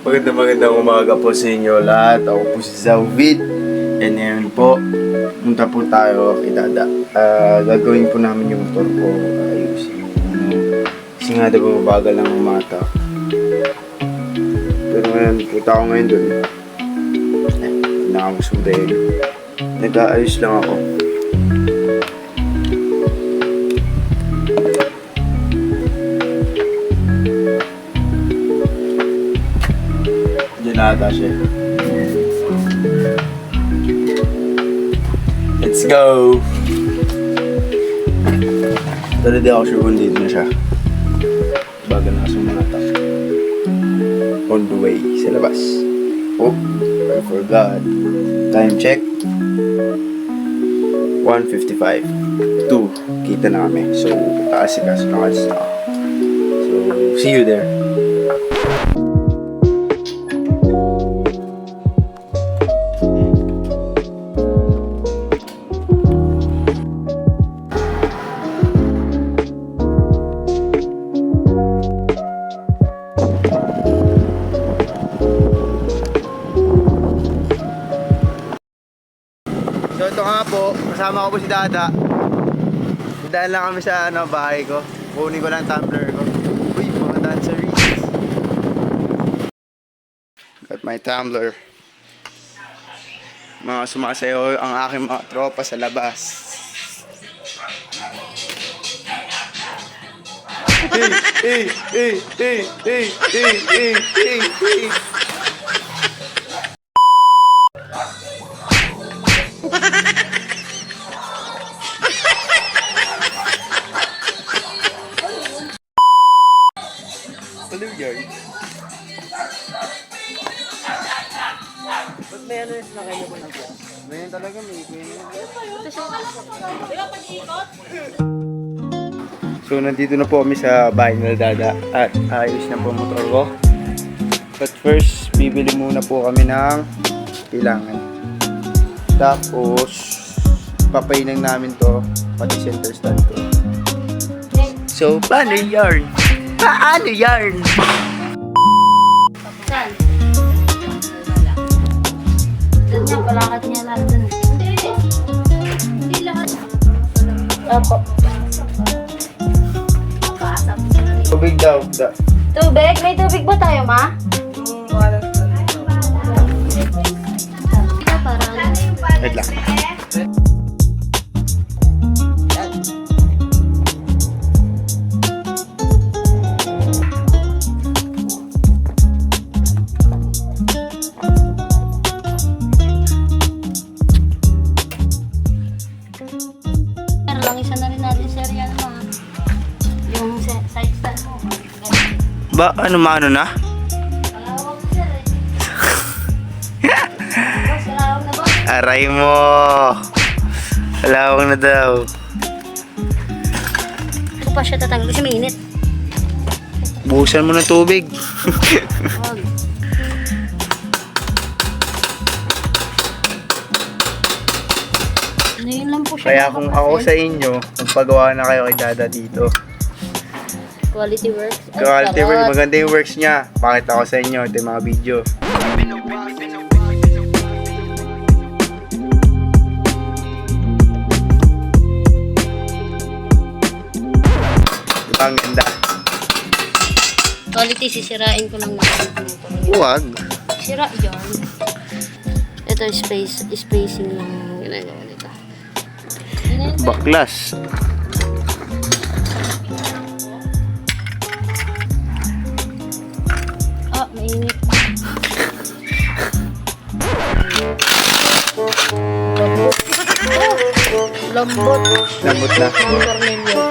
Magandang umaga po sa inyo lahat. Ako po si Zawid. And ngayon po, punta po tayo kay Dada. Gagawin po namin yung motor ko. Ayusin yung kasi nga diba mabagal lang ang mata. Pero ngayon, punta ako ngayon dun. Nakakamusudel. Nag-aayos lang ako. Diyan ata siya. Let's go! Pero di ako sure kung dito na siya. Baga na sumata. On the way sa labas. Oh, I forgot. Time check. 1:55. 2. Kita na kami. So, taas-sikas na ako. So, see you there. So ito nga po, kasama ko po si Dada. Dahil lang kami sa bahay ko. Kunin ko lang tumbler ko. Uy, mga danceries. Got my tumbler. Mga sumasayaw ang aking mga tropa sa labas. Hello, guys. Ba't may ano yung sinakay mo na po? Ganyan talaga, may ikuin mo. So, nandito na po kami sa bahay ng Dada at ayos na po ang motor ko. But first, bibili muna po kami ng kailangan. Tapos, papainang namin to, pati center stand ko. So, paano yarn? Paano yarn? Saan? Doon niya, palakat niya lahat doon. Hindi lahat. Opo. Pasap. Tubig daw. Tubig? May tubig ba tayo, ma? Wait lang. Pero lang isa na rin natin serial, ma. Yung side stand mo. Ba, ano na? Palawag mo, sir, eh. Boss, palawag na, boss. Aray mo! Alawang na daw. Ito pa siya tatanggal kasi mainit. Buhusan mo ng tubig. Wag. Ngayon lang po siya. Kaya kung ako sa inyo, magpagawa na kayo kay Dada dito. Quality works. Ay, Quality work, charot. maganda yung works niya. Pakita ko sa inyo, ito yung mga video. Diba ang ganda? Quality, sisirain ko lang natin. Huwag. Sira yan. Ito, spacing lang ginagawa nito. Baklas. Ah, mainit. Lambot. Lambot na. Cornelio.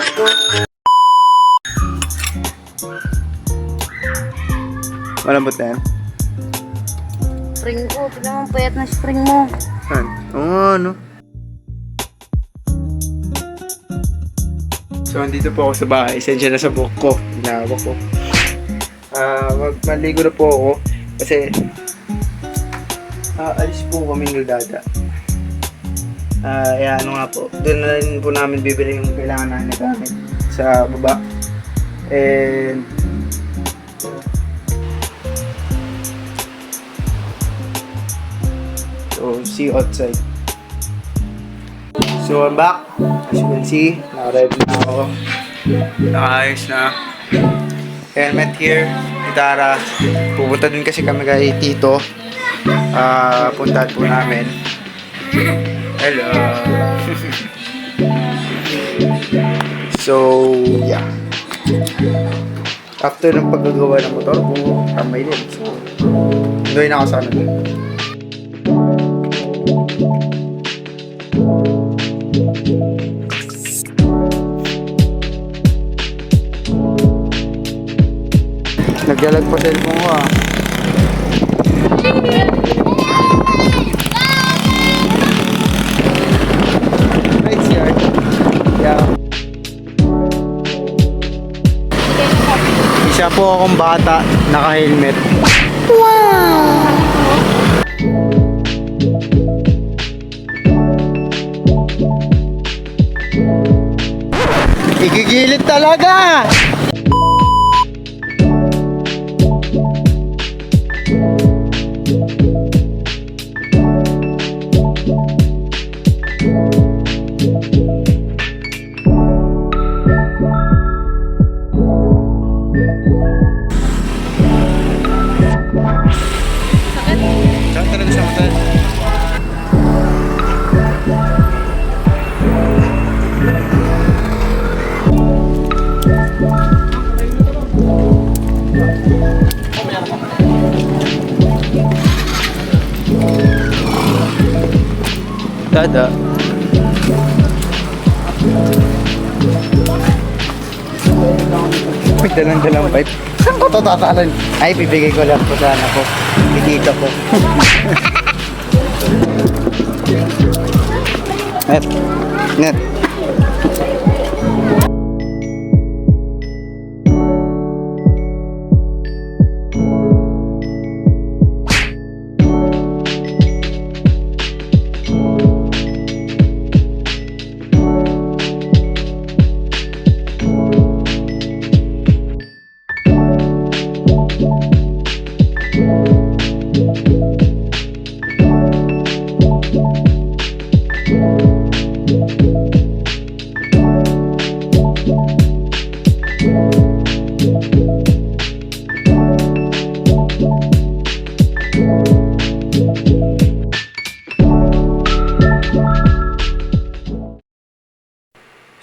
Malambot na yan. Spring ko. Tignan mo, payat na spring mo. Saan? Oo, ano? So, andito po ako sa bahay. Esensya na sa buhok ko. Ginawa ko. Maligo na po ako. Kasi, alis po kami ng Dada. Ano nga po. Doon na rin po namin bibili yung kailangan namin na gamit sa baba. And, See you outside. So I'm back. As you can see, naka-ready na ako. Nakaayos na. Helmet here, gitara. Pupunta din kasi kami kay Tito. Puntahan po namin. Hello. So, yeah. After ng paggagawa ng motor ko, tambay din. So, enjoy na ako sa ano. Nagdalag pa cellphone ko ah. Right yard. Yeah. Isa po akong bata, naka-helmet. Wow! Igigilid talaga! Saan talaga sa hotel? Dada. May dalang pipe. Saan ko ito tatalan? Ay, bibigay ko lang po sana ko. Itito ko. Net. Net.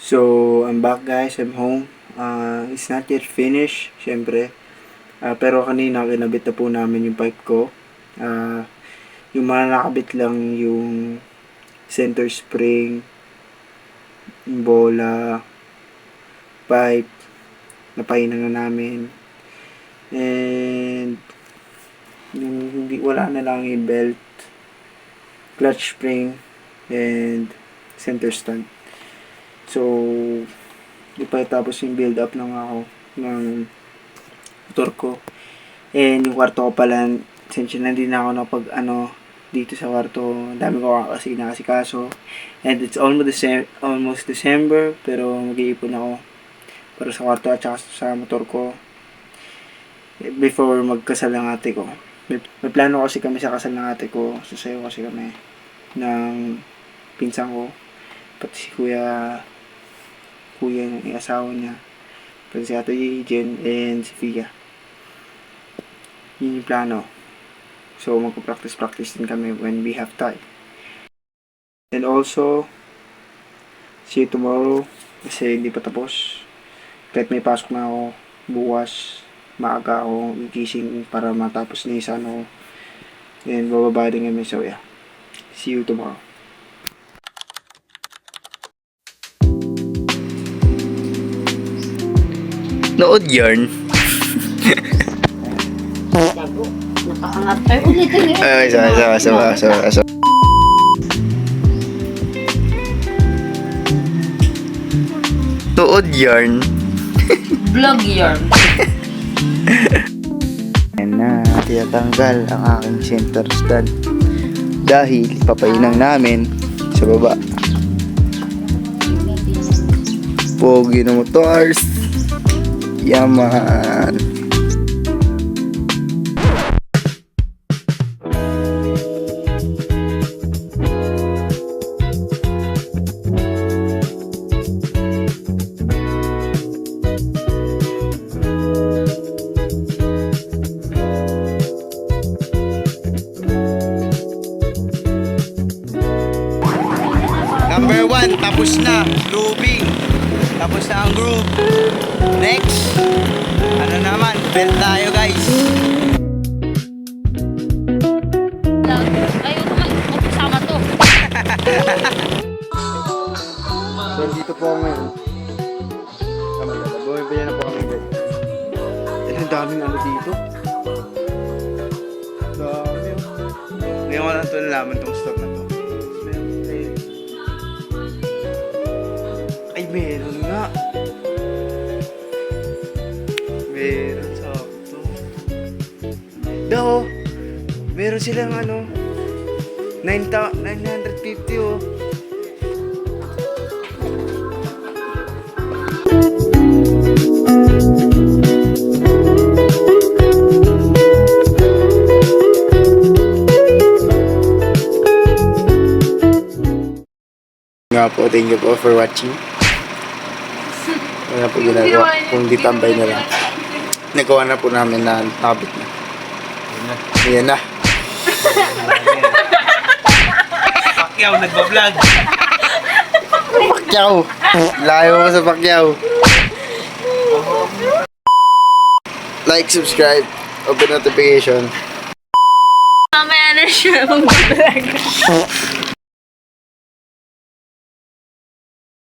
So, I'm back guys. I'm home. It's not yet finished, syempre. Pero kanina, kinabit na po namin yung pipe ko. Yung mga nakabit lang yung center spring, yung bola, pipe, napahinan na namin. And, yung wala na lang yung belt, clutch spring, and center stand. So, di pa tapos yung build up ng ako ng motor ko. And yung kwarto ko pala, since hindi na ako napag dito sa kwarto, dami ko kasi nakasikaso. And it's almost December, pero mag-iipon ako para sa kwarto at saka sa motor ko before magkasal ng ate ko. May plano kasi kami sa kasal ng ate ko. Susayo kasi kami ng pinsan ko, pati si kuya yung asawa niya, pati si ate Jen and si Fia. Yun yung plano. So magpo-practice din kami when we have time. And also, see you tomorrow kasi hindi pa tapos. Kahit may pasok na ako bukas, maaga ako gigising para matapos na isa and bababa din kami. So yeah, see you tomorrow. Nood yarn. Nakaangat. Ay, ulitin eh. Ay, isa. Nood yarn. Vlog yarn. Ayan na, tinatanggal ang aking center stand dahil papainang namin sa baba. Pogi na motors. Yaman. Tapos na, grooving. Tapos na ang groove. Next, ano naman, belt tayo guys. Ayaw ko magkasama to. So, dito po ako ngayon. Bumibili na po kami guys. Ang daming ano dito. Dami. Ngayon ko lang ito nalaman itong store na to. Ay, meron nga. Meron sakto. Daw, meron silang ano, 950 oh. Nga po, thank you po for watching. Wala po ginagawa, kung di tambay na lang. Nagawa na po namin na nakabit na. Ayan na. Pacquiao nagbablog. Pacquiao! Layo mo sa Pacquiao. Like, subscribe, open notification. Mamaya na siya mag-vlog.